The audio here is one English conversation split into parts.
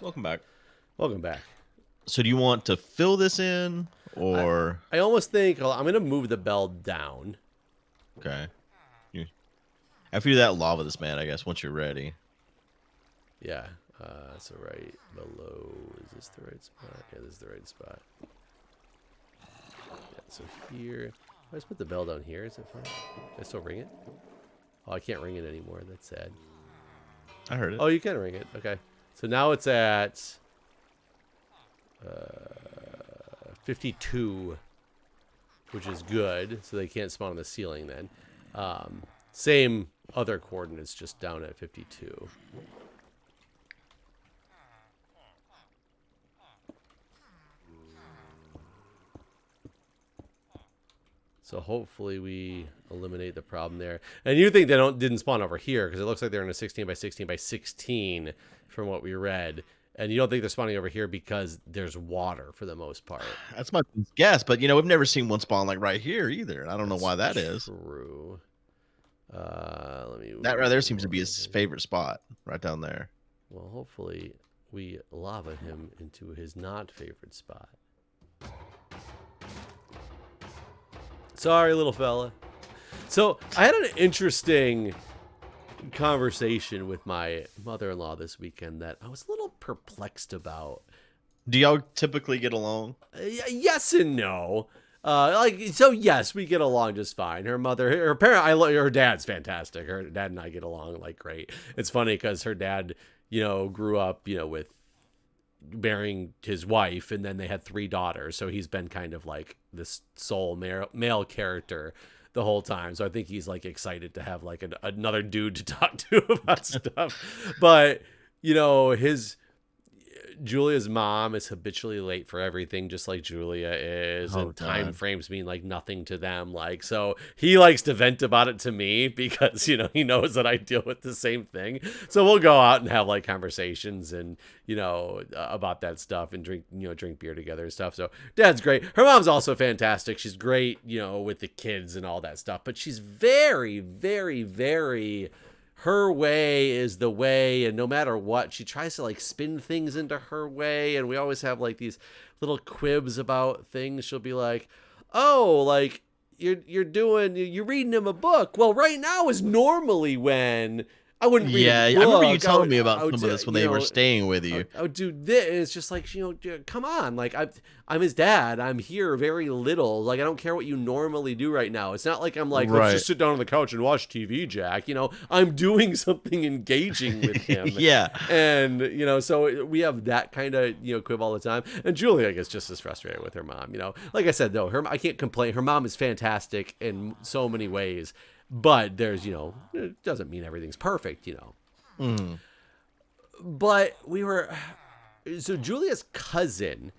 Welcome back. Welcome back. So do you want to fill this in or I almost think I'm going to move the bell down. okay? After you do that, lava this man, I guess, once you're ready. Yeah. So right below. Is this the right spot? Yeah, this is the right spot. Yeah, so here. I just put the bell down here. Is it fine? Can I still ring it? Oh, I can't ring it anymore. That's sad. I heard it. Oh, you can ring it. Okay. So now it's at 52, which is good. So they can't spawn on the ceiling then. Same other coordinates, just down at 52. So hopefully we eliminate the problem there. And you think they didn't spawn over here because it looks like they're in a 16 by 16 by 16 from what we read. And you don't think they're spawning over here because there's water for the most part. That's my guess, but we've never seen one spawn like right here either. I don't know why that is. True. Let me. That right there seems to be his favorite spot, right down there. Well, hopefully we lava him into his not favorite spot. Sorry, little fella. So I had an interesting conversation with my mother-in-law this weekend that I was a little perplexed about. Do y'all typically get along? Yes and no. Yes, we get along just fine. Her dad's fantastic. Her dad and I get along like great. It's funny because her dad, grew up, with marrying his wife, and then they had 3 daughters. So he's been kind of like this sole male character the whole time. So I think he's like excited to have like another dude to talk to about stuff. But Julia's mom is habitually late for everything, just like Julia is, and time frames mean like nothing to them. So he likes to vent about it to me because he knows that I deal with the same thing. So we'll go out and have like conversations and about that stuff and drink beer together and stuff. So Dad's great. Her mom's also fantastic. She's great, with the kids and all that stuff. But she's very, very, very. Her way is the way, and no matter what, she tries to like spin things into her way, and we always have like these little quibs about things. She'll be like, "Oh, like you're reading him a book. Well, right now is normally when I wouldn't read a book. I remember you telling me about some of this when they were staying with you. I would do this. It's just like, come on. Like I'm his dad. I'm here very little. Like I don't care what you normally do right now. It's not like I'm like, let's just sit down on the couch and watch TV, Jack. I'm doing something engaging with him. Yeah. And so we have that kind of quib all the time. And Julia gets just as frustrated with her mom. Like I said though, I can't complain. Her mom is fantastic in so many ways. But there's, it doesn't mean everything's perfect, But so Julia's cousin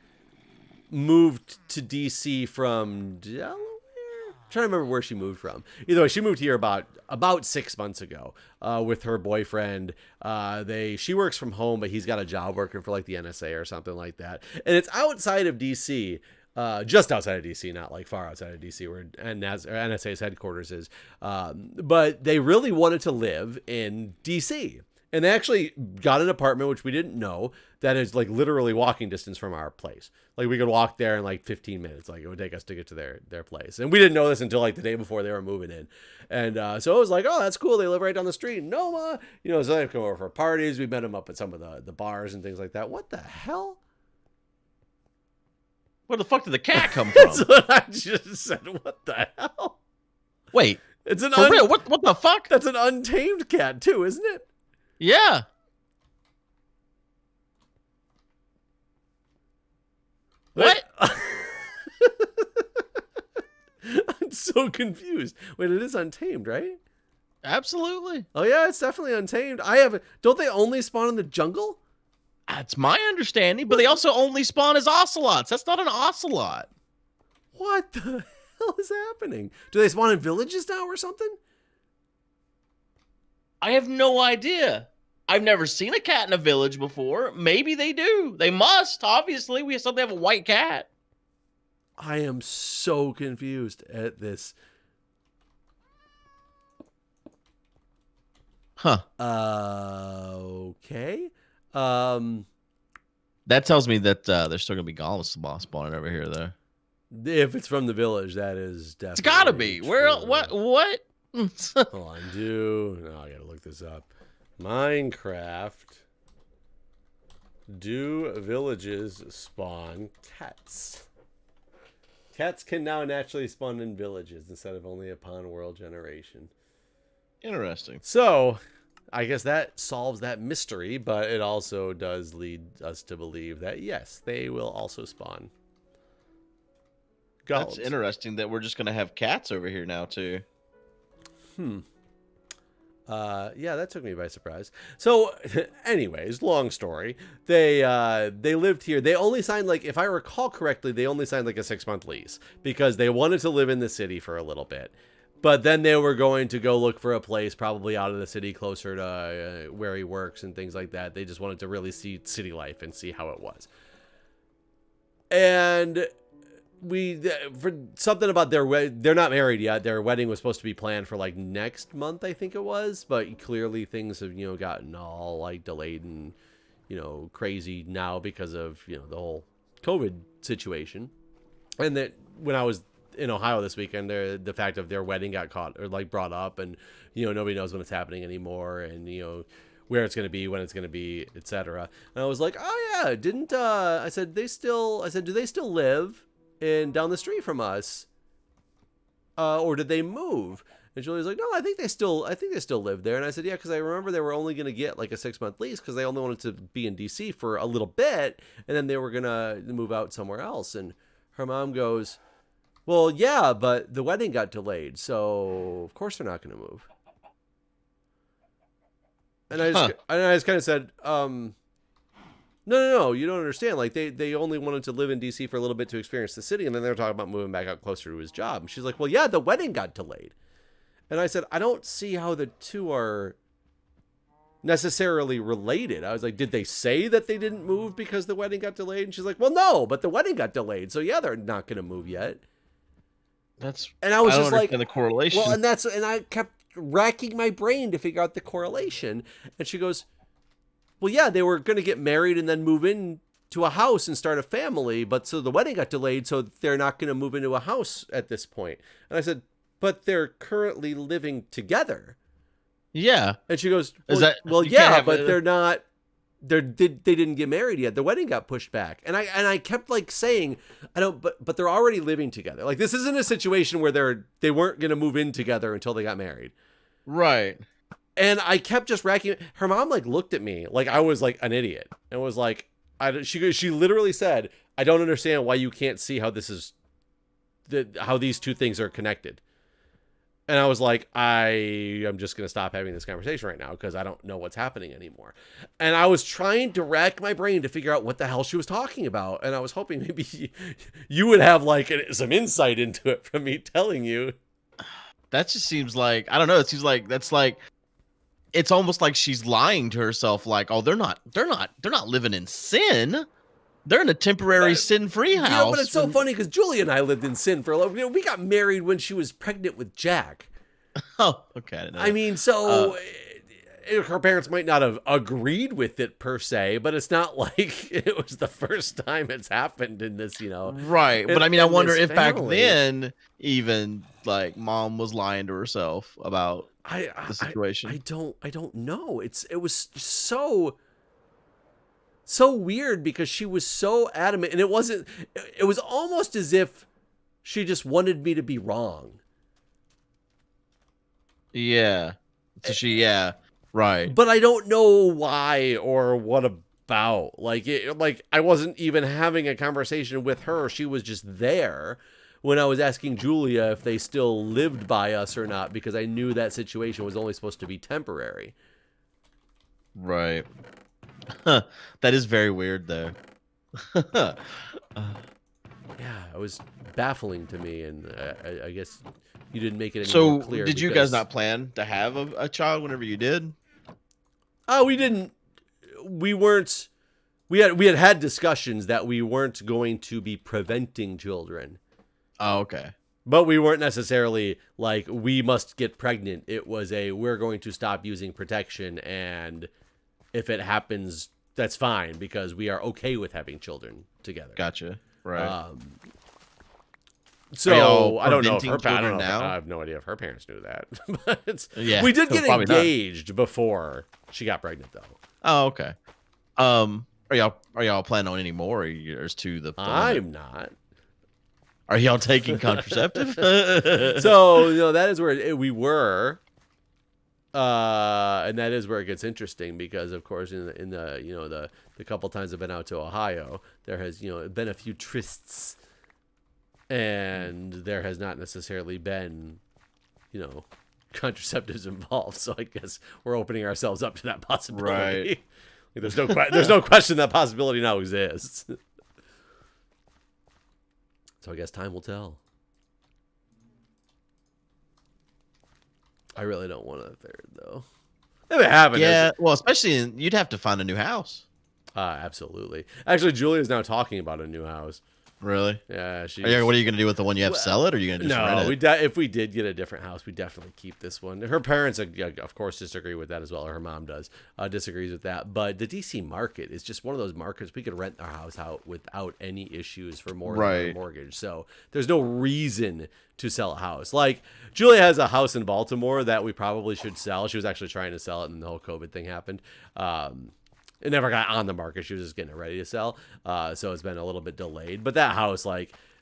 moved to DC from Delaware? I'm trying to remember where she moved from. Either way, she moved here about 6 months ago with her boyfriend. She works from home, but he's got a job working for like the NSA or something like that. And it's outside of DC. Just outside of DC, not like far outside of DC where NSA's headquarters is. But they really wanted to live in DC. And they actually got an apartment, which we didn't know, that is like literally walking distance from our place. Like we could walk there in like 15 minutes. Like it would take us to get to their place. And we didn't know this until like the day before they were moving in. And so it was like, oh, that's cool. They live right down the street. Noma. So they come over for parties. We met them up at some of the bars and things like that. What the hell? Where the fuck did the cat come from? That's what I just said. What the hell? Wait, it's an for real? What the fuck? That's an untamed cat too, isn't it? Yeah. What? I'm so confused. Wait, it is untamed, right? Absolutely. Oh yeah, it's definitely untamed. Don't they only spawn in the jungle? That's my understanding, but they also only spawn as ocelots. That's not an ocelot. What the hell is happening? Do they spawn in villages now or something? I have no idea. I've never seen a cat in a village before. Maybe they do. They must, obviously. We have a white cat. I am so confused at this. Huh. Okay. That tells me that there's still gonna be golems spawning over here, though. If it's from the village, that is definitely. It's gotta be. True. Where? What? Hold on, no, I gotta look this up. Minecraft. Do villages spawn cats? Cats can now naturally spawn in villages instead of only upon world generation. Interesting. So, I guess that solves that mystery, but it also does lead us to believe that, yes, they will also spawn. That's interesting that we're just going to have cats over here now, too. Yeah, that took me by surprise. So, anyways, long story. They lived here. They only signed, like, if I recall correctly, they only signed like a 6-month lease because they wanted to live in the city for a little bit. But then they were going to go look for a place probably out of the city closer to where he works and things like that. They just wanted to really see city life and see how it was. And for something about they're not married yet. Their wedding was supposed to be planned for like next month, I think it was. But clearly things have, gotten all like delayed and, crazy now because of, the whole COVID situation. And that when I was in Ohio this weekend, the fact of their wedding got caught or like brought up, and nobody knows when it's happening anymore, and where it's going to be, when it's going to be, etc. And I was like, oh yeah, I said do they still live in down the street from us, or did they move? And Julie's like, no, I think they still live there. And I said, yeah, because I remember they were only going to get like a 6-month lease because they only wanted to be in DC for a little bit, and then they were going to move out somewhere else. And her mom goes, well, yeah, but the wedding got delayed, so of course they're not going to move. And I just kind of said, no, you don't understand. Like they only wanted to live in DC for a little bit to experience the city, and then they were talking about moving back out closer to his job. And she's like, well, yeah, the wedding got delayed. And I said, I don't see how the two are necessarily related. I was like, did they say that they didn't move because the wedding got delayed? And she's like, well, no, but the wedding got delayed, so yeah, they're not going to move yet. And I was just like, the correlation. Well, and I kept racking my brain to figure out the correlation. And she goes, well, yeah, they were going to get married and then move in to a house and start a family, but so the wedding got delayed, so they're not going to move into a house at this point. And I said, but they're currently living together. Yeah. And she goes, well, yeah, but they're not. They didn't get married yet. The wedding got pushed back. And I kept like saying, but they're already living together. Like, this isn't a situation where they weren't going to move in together until they got married. Right. And I kept just racking. Her mom like looked at me like I was like an idiot and was like, she literally said, I don't understand why you can't see how how these two things are connected. And I was like, I am just going to stop having this conversation right now because I don't know what's happening anymore. And I was trying to rack my brain to figure out what the hell she was talking about. And I was hoping maybe you would have like some insight into it from me telling you. That just seems like, I don't know. It seems like it's almost like she's lying to herself. Like, oh, they're not living in sin. They're in a temporary sin-free house. But it's so funny because Julie and I lived in sin for a little. We got married when she was pregnant with Jack. Oh, okay. I mean, so her parents might not have agreed with it per se, but it's not like it was the first time it's happened in this, Right. But I mean, I wonder if back then even like mom was lying to herself about the situation. I don't know. It was so weird because she was so adamant, and it was almost as if she just wanted me to be wrong. Yeah. So right. But I don't know why or what about. Like I wasn't even having a conversation with her. She was just there when I was asking Julia if they still lived by us or not, because I knew that situation was only supposed to be temporary. Right. That is very weird, though. Yeah, it was baffling to me, and I guess you didn't make it any more clear. So, did you guys not plan to have a child whenever you did? Oh, we didn't. We weren't. We had discussions that we weren't going to be preventing children. Oh, okay. But we weren't necessarily like, we must get pregnant. It was we're going to stop using protection, and if it happens that's fine because we are okay with having children together. Gotcha. Right. So I don't know if preventing her children now? I have no idea if her parents knew that. But Yeah, we did get probably not. engaged before she got pregnant, though. Oh, okay. Are y'all planning on any more? Or there's two the limit? I'm not. Are y'all taking contraceptive? So that is where we were, and that is where it gets interesting because, of course, in the couple times I've been out to Ohio, there has been a few trysts. And there has not necessarily been, contraceptives involved. So I guess we're opening ourselves up to that possibility. Right. There's no question that possibility now exists. So I guess time will tell. I really don't want a third though. If it happened, yeah. Well, especially you'd have to find a new house. Absolutely. Actually, Julia's now talking about a new house. Really? Yeah, what are you gonna do with the one you have? Sell it, or are you gonna just rent it? If we did get a different house, we definitely keep this one. Her parents, of course, disagree with that as well. Or her mom does, disagrees with that. But the DC market is just one of those markets we could rent our house out without any issues for more than our mortgage. So there's no reason to sell a house. Like Julia has a house in Baltimore that we probably should sell. She was actually trying to sell it, and the whole COVID thing happened. It never got on the market. She was just getting it ready to sell. So it's been a little bit delayed. But that house,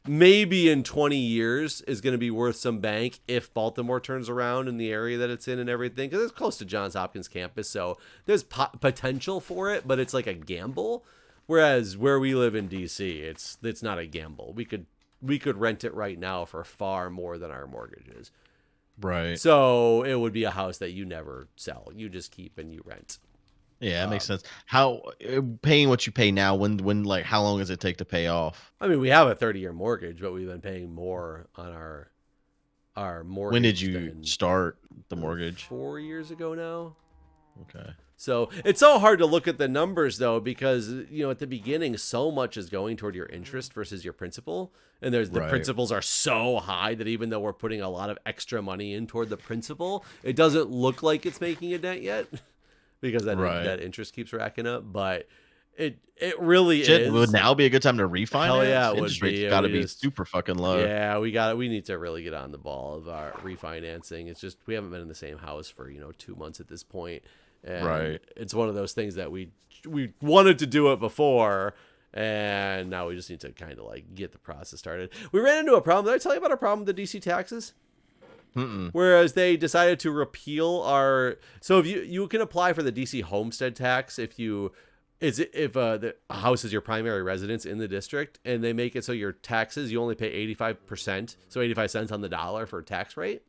maybe in 20 years is going to be worth some bank if Baltimore turns around in the area that it's in and everything. Because it's close to Johns Hopkins campus. So there's potential for it, but it's like a gamble. Whereas where we live in D.C., it's not a gamble. We could rent it right now for far more than our mortgage is. Right. So it would be a house that you never sell. You just keep and you rent. Yeah, that makes sense. How paying what you pay now? When how long does it take to pay off? I mean, we have a 30-year mortgage, but we've been paying more on our mortgage. When did you start the mortgage? 4 years ago now. Okay. So it's so hard to look at the numbers though, because at the beginning, so much is going toward your interest versus your principal, and the principals are so high that even though we're putting a lot of extra money in toward the principal, it doesn't look like it's making a dent yet. Because that interest keeps racking up, but it really is. Would now be a good time to refinance? Hell yeah, it interest would rates be. Got to be super fucking low. Yeah, we need to really get on the ball of our refinancing. It's just we haven't been in the same house for 2 months at this point, and it's one of those things that we wanted to do it before, and now we just need to kind of get the process started. We ran into a problem. Did I tell you about our problem with the DC taxes? Whereas they decided to repeal so if you can apply for the DC homestead tax if the house is your primary residence in the district, and they make it so your taxes you only pay 85%, so 85 cents on the dollar for tax rate.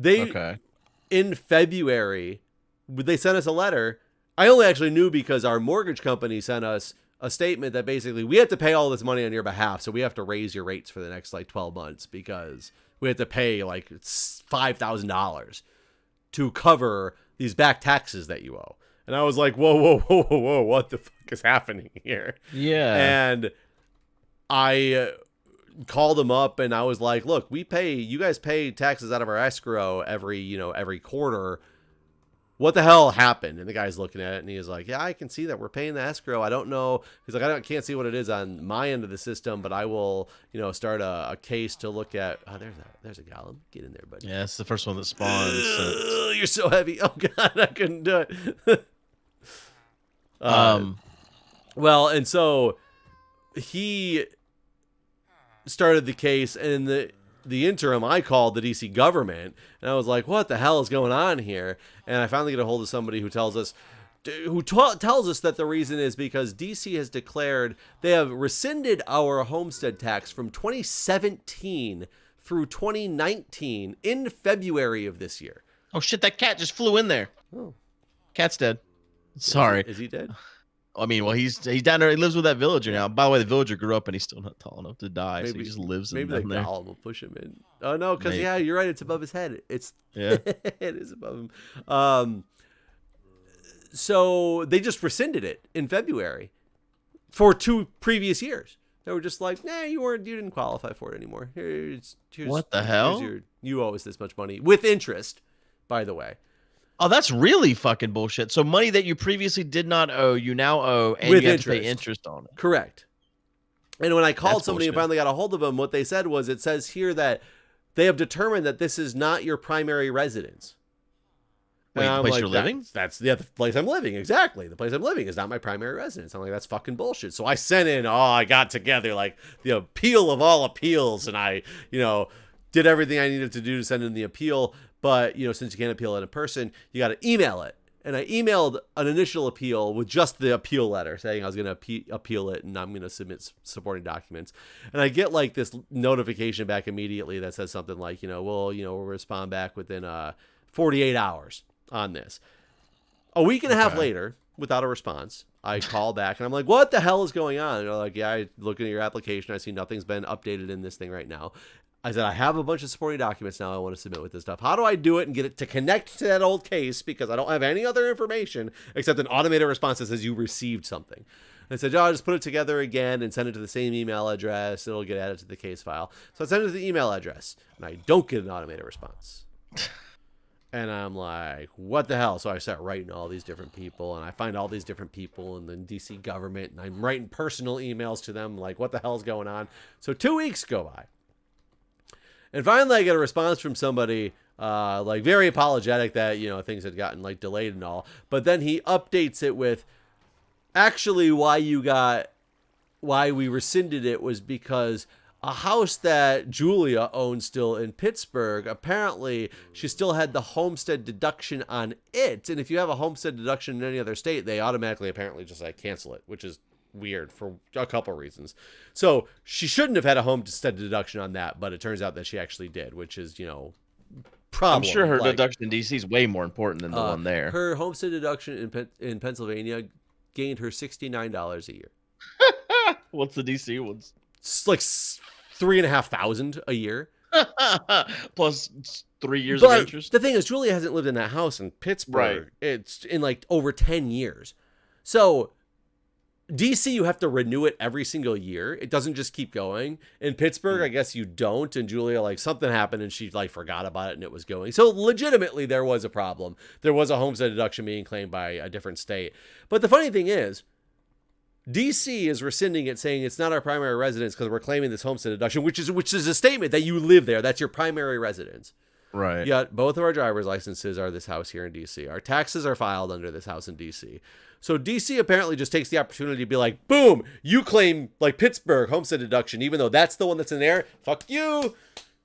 In February they sent us a letter. I only actually knew because our mortgage company sent us a statement that basically we have to pay all this money on your behalf, so we have to raise your rates for the next 12 months because we have to pay $5,000 to cover these back taxes that you owe. And I was like, whoa, what the fuck is happening here? Yeah. And I called them up and I was like, look, you guys pay taxes out of our escrow every quarter. What the hell happened? And the guy's looking at it and he's like, yeah, I can see that we're paying the escrow. I don't know. He's like, can't see what it is on my end of the system, but I will, start a case to look at. Oh, there's a golem. Get in there, buddy. Yeah, it's the first one that spawns. You're so heavy. Oh God, I couldn't do it. Well, and so he started the case, and the interim, I called the DC government, and I was like, what the hell is going on here? And I finally get a hold of somebody who tells us that the reason is because DC has declared they have rescinded our homestead tax from 2017 through 2019 in February of this year. Oh shit, that cat just flew in there. Oh. Cat's dead. Sorry. Is he dead? I mean, well, he's down there. He lives with that villager now. By the way, the villager grew up and he's still not tall enough to die, so he just lives in there. Maybe the golem will push him in. Oh no, because you're right. It's above his head. It is above him. So they just rescinded it in February for 2 previous years. They were just like, nah, you didn't qualify for it anymore. Here's what the hell? You owe us this much money with interest, by the way. Oh, that's really fucking bullshit. So money that you previously did not owe, you now owe, and With you have to pay interest. interest on it. Correct. And when I called That's somebody and bullshit. finally got a hold of them, what they said was, it says here that they have determined that this is not your primary residence. Wait, And the I'm place like, you're living? That's the place I'm living. Exactly. The place I'm living is not my primary residence. I'm like, that's fucking bullshit. So I sent in, I got together like the appeal of all appeals. And I, did everything I needed to do to send in the appeal. But, since you can't appeal it in person, you got to email it. And I emailed an initial appeal with just the appeal letter saying I was going to appeal it and I'm going to submit supporting documents. And I get like this notification back immediately that says something like, we'll respond back within 48 hours on this. A week and a half later, without a response, I call back and I'm like, what the hell is going on? And they're like, yeah, I looking at your application. I see nothing's been updated in this thing right now. I said, I have a bunch of supporting documents now I want to submit with this stuff. How do I do it and get it to connect to that old case? Because I don't have any other information except an automated response that says you received something. I said, I'll just put it together again and send it to the same email address. It'll get added to the case file. So I send it to the email address and I don't get an automated response. And I'm like, what the hell? So I start writing all these different people, and I find all these different people in the DC government, and I'm writing personal emails to them, like, what the hell's going on? So 2 weeks go by. And finally I get a response from somebody, like very apologetic that, things had gotten like delayed and all. But then he updates it with, actually why we rescinded it was because a house that Julia owns still in Pittsburgh, apparently she still had the homestead deduction on it. And if you have a homestead deduction in any other state, they automatically apparently just like cancel it, which is weird for a couple reasons. So she shouldn't have had a homestead deduction on that, but it turns out that she actually did, which is, problem. I'm sure her deduction in DC is way more important than the one there. Her homestead deduction in Pennsylvania gained her $69 a year. What's the DC ones? It's like $3,500 a year. Plus 3 years of interest. The thing is, Julia hasn't lived in that house in Pittsburgh. Right. It's in like over 10 years. So DC, you have to renew it every single year. It doesn't just keep going. In Pittsburgh, I guess you don't. And Julia, like, something happened and she like forgot about it and it was going. So legitimately, there was a problem. There was a homestead deduction being claimed by a different state. But the funny thing is, DC is rescinding it, saying it's not our primary residence because we're claiming this homestead deduction, which is a statement that you live there. That's your primary residence. Right. Yet both of our driver's licenses are this house here in DC. Our taxes are filed under this house in DC. So DC apparently just takes the opportunity to be like, boom, you claim like Pittsburgh homestead deduction, even though that's the one that's in there. Fuck you.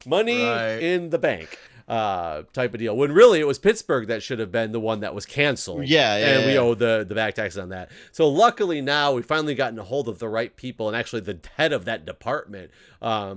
Money in the bank. Type of deal. When really it was Pittsburgh that should have been the one that was canceled. And we owe the back taxes on that. So luckily now we've finally gotten a hold of the right people, and actually the head of that department,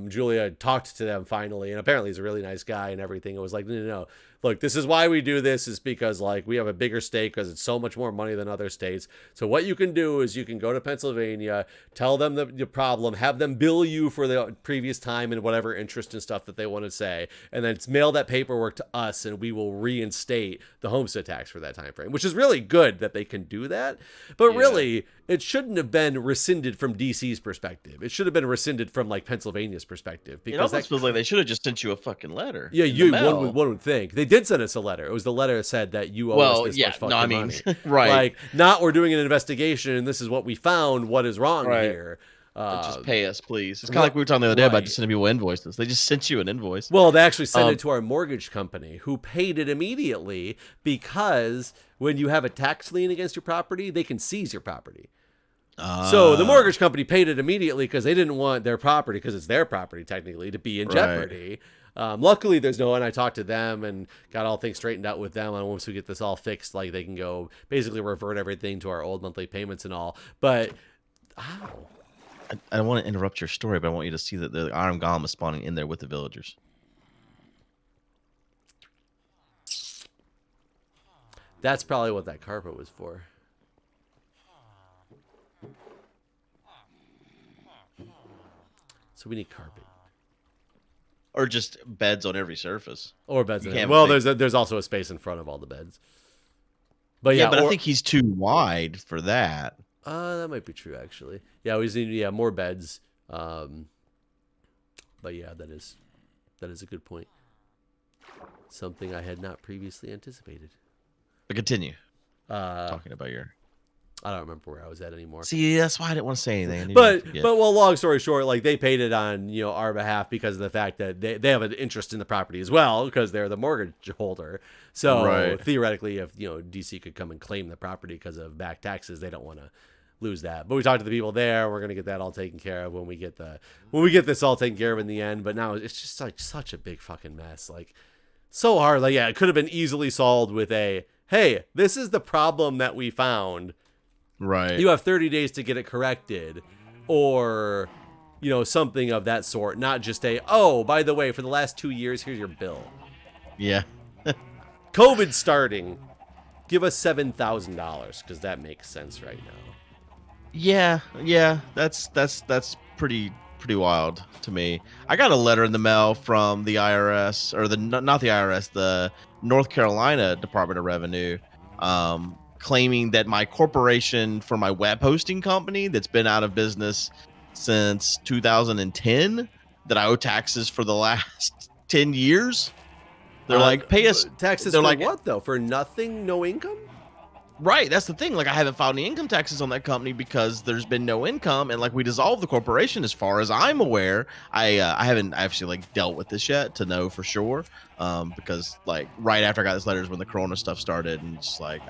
Julia, talked to them finally, and apparently he's a really nice guy and everything. It was like, no. Look, this is why we do this, is because like we have a bigger state because it's so much more money than other states. So what you can do is you can go to Pennsylvania, tell them the problem, have them bill you for the previous time and whatever interest and stuff that they want to say, and then mail that paperwork to us and we will reinstate the homestead tax for that time frame, which is really good that they can do that. But really, it shouldn't have been rescinded from DC's perspective. It should have been rescinded from like Pennsylvania's perspective. Because it almost feels like they should have just sent you a fucking letter. Yeah, one would think. They did send us a letter. It was the letter that said that you owe us this much fucking money. Right. Like, not we're doing an investigation and this is what we found. What is wrong here? Just pay us, please. It's kind of like we were talking the other day about just sending people invoices. They just sent you an invoice. Well, they actually sent it to our mortgage company, who paid it immediately, because when you have a tax lien against your property, they can seize your property. So the mortgage company paid it immediately because they didn't want their property, because it's their property technically, to be in jeopardy. Luckily, there's no one. I talked to them and got all things straightened out with them. And once we get this all fixed, like they can go basically revert everything to our old monthly payments and all. But I don't want to interrupt your story, but I want you to see that the Iron Golem is spawning in there with the villagers. That's probably what that carpet was for. So we need carpet. Or just beds on every surface. Or beds. Well, there's also a space in front of all the beds. But yeah, but I think he's too wide for that. That might be true, actually. Yeah, we just need more beds. But yeah, that is a good point. Something I had not previously anticipated. But continue Uh, talking about your. I don't remember where I was at anymore. See, that's why I didn't want to say anything. I knew But you'd forget. well, long story short, like they paid it on our behalf because of the fact that they have an interest in the property as well because they're the mortgage holder. So Right. theoretically, if DC could come and claim the property because of back taxes, they don't want to lose that. But we talked to the people there. We're gonna get that all taken care of when we get this all taken care of in the end. But now it's just like such a big fucking mess. Like so hard. Like yeah, it could have been easily solved with a hey, this is the problem that we found. Right. You have 30 days to get it corrected, or something of that sort. Not just oh, by the way, for the last 2 years, here's your bill. Yeah. COVID starting, give us $7,000 because that makes sense right now. Yeah. That's pretty wild to me. I got a letter in the mail from the IRS, or not the IRS, the North Carolina Department of Revenue, claiming that my corporation for my web hosting company that's been out of business since 2010, that I owe taxes for the last 10 years. They're like, pay us taxes they're for like, what though? For nothing, no income? right, that's the thing. Like, I haven't filed any income taxes on that company because there's been no income, and like we dissolved the corporation. As far as I'm aware, I haven't actually like dealt with this yet to know for sure. Because like right after I got this letter is when the Corona stuff started, and just like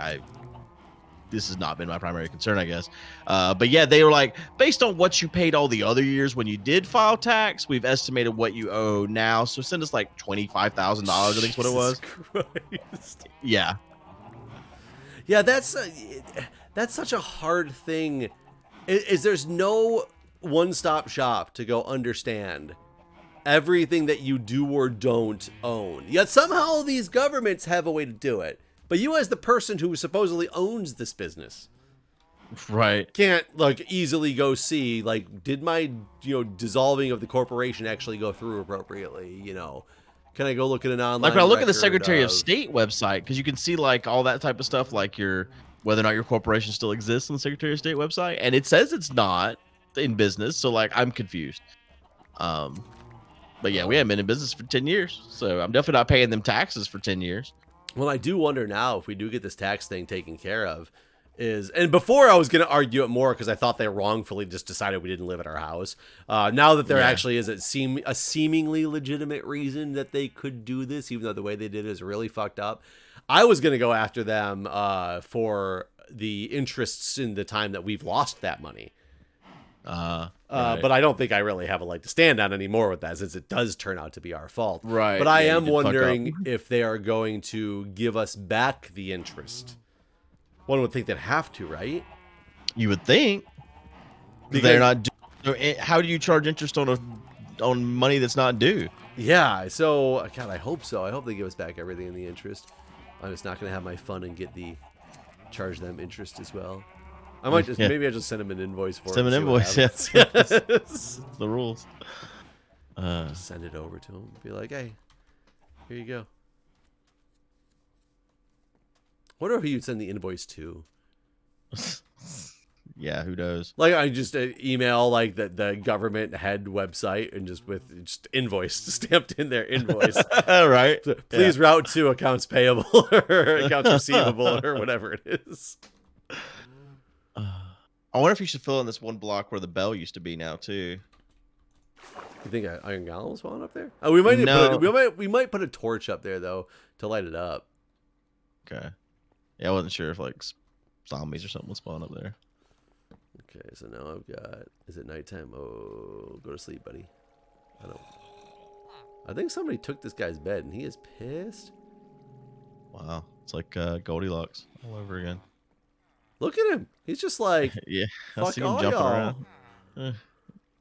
this has not been my primary concern, I guess. But yeah, they were like, based on what you paid all the other years when you did file tax, we've estimated what you owe now. So send us like $25,000. I think is what it was. Christ. Yeah. Yeah, that's such a hard thing. Is there's no one-stop shop to go understand everything that you do or don't own. Yet somehow these governments have a way to do it. But you, as the person who supposedly owns this business, Right. can't like easily go see like, did my dissolving of the corporation actually go through appropriately? Can I go look at an online Like when I look at the record Secretary of State website, because you can see like all that type of stuff, like whether or not your corporation still exists on the Secretary of State website, and it says it's not in business. So like I'm confused. But yeah, we haven't been in business for 10 years, so I'm definitely not paying them taxes for 10 years. Well, I do wonder now if we do get this tax thing taken care of, and before I was going to argue it more because I thought they wrongfully just decided we didn't live at our house. Now that there actually is a seemingly legitimate reason that they could do this, even though the way they did it is really fucked up, I was going to go after them for the interests in the time that we've lost that money. Right. But I don't think I really have a leg to stand on anymore with that, since it does turn out to be our fault. Right. But I Yeah, am you did fuck wondering up. if they are going to give us back the interest. One would think they'd have to, right? You would think. Because They're not. How do you charge interest on money that's not due? Yeah, so God, I hope so. I hope they give us back everything in the interest. I'm just not gonna have my fun and charge them interest as well. I might just maybe I just send them an invoice for it. Send them an invoice. Yes, It's the rules. just send it over to them. Be like, hey, here you go. Wonder who you'd send the invoice to. Yeah, who knows? Like I just email like the government head website and just invoice stamped in their invoice. Right. So, please route to accounts payable or accounts receivable or whatever it is. I wonder if you should fill in this one block where the bell used to be now too. You think Iron Golem will spawn up there? Oh, we might we might put a torch up there though to light it up. Okay. Yeah, I wasn't sure if like zombies or something would spawn up there. Okay, so now I've got. Is it nighttime? Oh, go to sleep, buddy. I think somebody took this guy's bed and he is pissed. Wow, it's like Goldilocks all over again. Look at him. He's just like, yeah, I fuck see him all jumping y'all. around,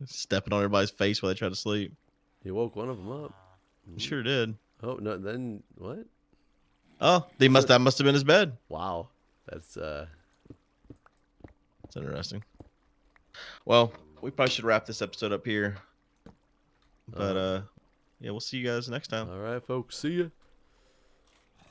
stepping on everybody's face while they try to sleep. He woke one of them up. He sure did. Oh no! Then what? Oh, that must have been his bed. Wow, that's interesting. Well, we probably should wrap this episode up here. But yeah, we'll see you guys next time. all right, folks. See ya.